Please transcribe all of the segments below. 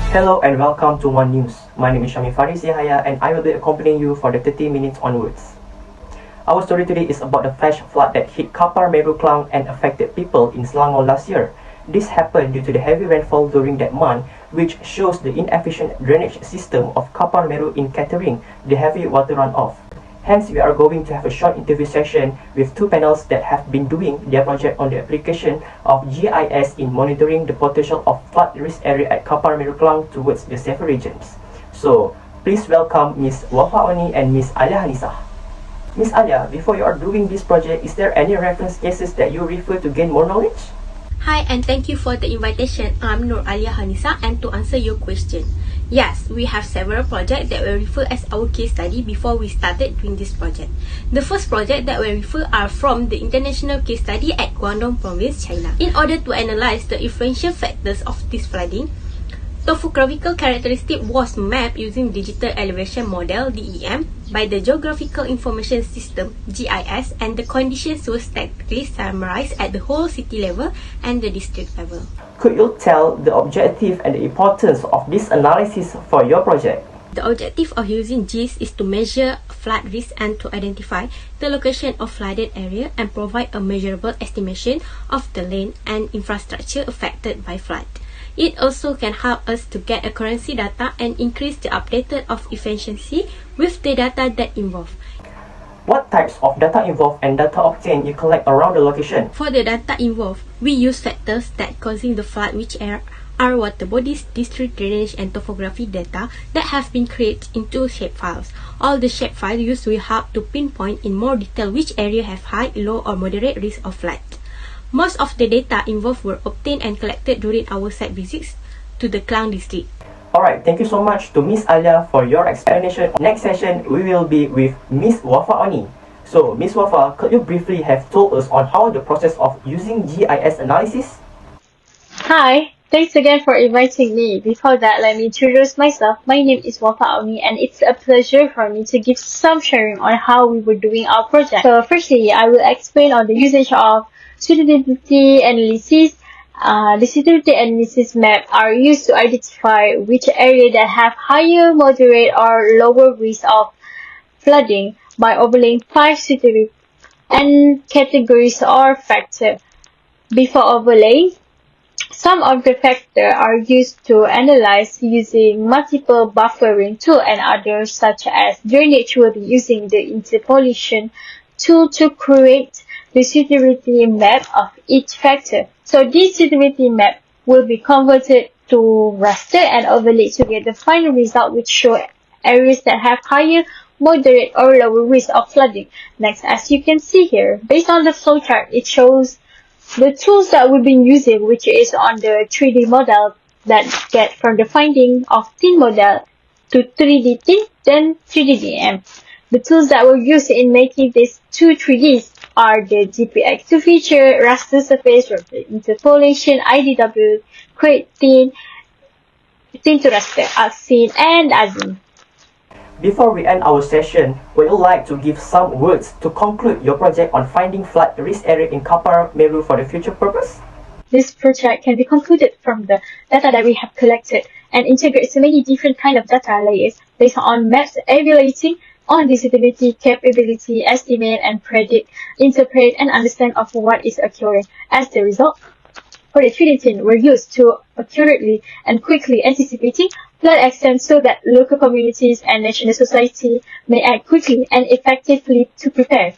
Hello and welcome to One News. My name is SYAHMI FARIS YAHAYA and I will be accompanying you for the 30 minutes onwards. Our story today is about the flash flood that hit Kapar-Meru, Klang and affected people in Selangor last year. This happened due to the heavy rainfall during that month, which shows the inefficient drainage system of Kapar-Meru in catering the heavy water runoff. Hence, we are going to have a short interview session with two panels that have been doing their project on the application of GIS in monitoring the potential of flood risk area at Kapar-Meru, Klang towards the safer regions. So, please welcome Ms. WAFA AUNIY and Ms. ALIA HANISAH. Ms. ALIA, before you are doing this project, is there any reference cases that you refer to gain more knowledge? Hi, and thank you for the invitation. I'm Nur ALIA HANISAH, and to answer your question, yes, we have several projects that we refer as our case study before we started doing this project. The first project that we refer are from the international case study at Guangdong Province, China. In order to analyze the influential factors of this flooding, topographical characteristic was mapped using digital elevation model (DEM) by the Geographical Information System (GIS), and the conditions were statically summarized at the whole city level and the district level. Could you tell the objective and the importance of this analysis for your project? The objective of using GIS is to measure flood risk and to identify the location of flooded area and provide a measurable estimation of the land and infrastructure affected by flood. It also can help us to get accuracy data and increase the updated of efficiency with the data that involved. What types of data involved and data obtained you collect around the location? For the data involved, we use factors that causing the flood, which are water bodies, district drainage and topography data that have been created into shapefiles. All the shapefiles used will help to pinpoint in more detail which area have high, low or moderate risk of flood. Most of the data involved were obtained and collected during our site visits to the Klang district. Alright, thank you so much to Ms. ALIA for your explanation. Next session, we will be with Ms. WAFA AUNIY. So, Ms. WAFA, could you briefly have told us on how the process of using GIS analysis? Hi, thanks again for inviting me. Before that, let me introduce myself. My name is WAFA AUNIY and it's a pleasure for me to give some sharing on how we were doing our project. So, firstly, I will explain on the usage of suitability analysis. The suitability analysis map are used to identify which area that have higher, moderate, or lower risk of flooding by overlaying 5 suitability and categories or factors. Before overlaying, some of the factors are used to analyze using multiple buffering tool, and others such as drainage will be using the interpolation tool to create the suitability map of each factor. So this suitability map will be converted to raster and overlaid to get the final result, which show areas that have higher, moderate or lower risk of flooding. Next, as you can see here, based on the flowchart, it shows the tools that we've been using, which is on the 3D model that get from the finding of thin model to 3D thin, then 3D DM. The tools that were used in making these two 3Ds are the GPX2 feature, raster surface, interpolation, IDW, create thin to raster, scene, and ASIN. Before we end our session, would you like to give some words to conclude your project on finding flood risk area in Kapar-Meru for the future purpose? This project can be concluded from the data that we have collected and integrates many different kind of data layers based on maps evaluating on the suitability, capability, estimate, and predict, interpret, and understand of what is occurring. As the result, for the 3D tin were used to accurately and quickly anticipating flood extent so that local communities and national society may act quickly and effectively to prepare.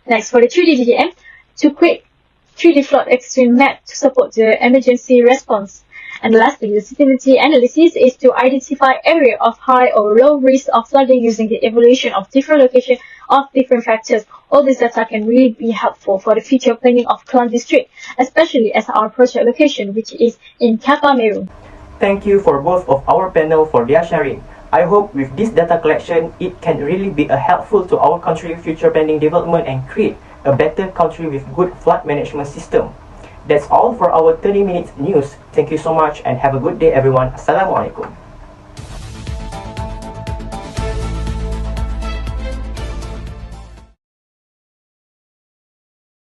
Next, for the 3D DDM, to create 3D flood extreme map to support the emergency response. And lastly, the suitability analysis is to identify area of high or low risk of flooding using the evaluation of different location of different factors. All this data can really be helpful for the future planning of Klang district, especially as our project location, which is in Kapar-Meru. Thank you for both of our panel for their sharing. I hope with this data collection, it can really be helpful to our country future planning development and create a better country with good flood management system. That's all for our 30 minutes news. Thank you so much and have a good day everyone. Assalamualaikum.